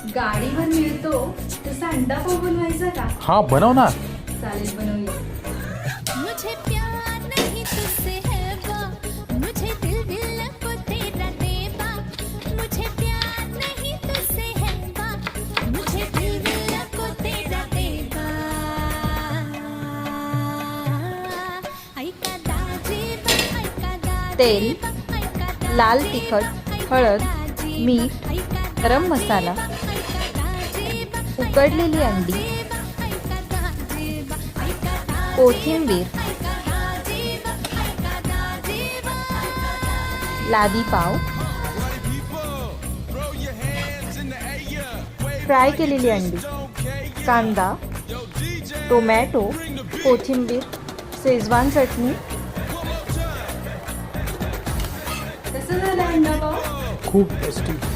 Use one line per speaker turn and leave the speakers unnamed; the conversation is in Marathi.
गाडीवर मिळतो तसा अंडा पाव बनवायचा का?
हा बनव ना.
चालेल, बनवूया.
मुझे प्यार नहीं तुझसे है बा, मुझे दिल दिल को तेरा देबा, मुझे प्यार नहीं तुझसे है बा, मुझे दिल दिल को तेरा देबा. ऐका दाजीबा, ऐका दाजीबा,
तेल,
ऐका दाजीबा,
लाल तिखट, हळद, मीठ, गरम मसाला, उकडलेली अंडी, कोथिंबीर, लादी पाव, फ्राय केलेली अंडी, कांदा, टोमॅटो, कोथिंबीर, शेजवान चटणी. कसं झालं अंडा पाव?
खूप टेस्टी.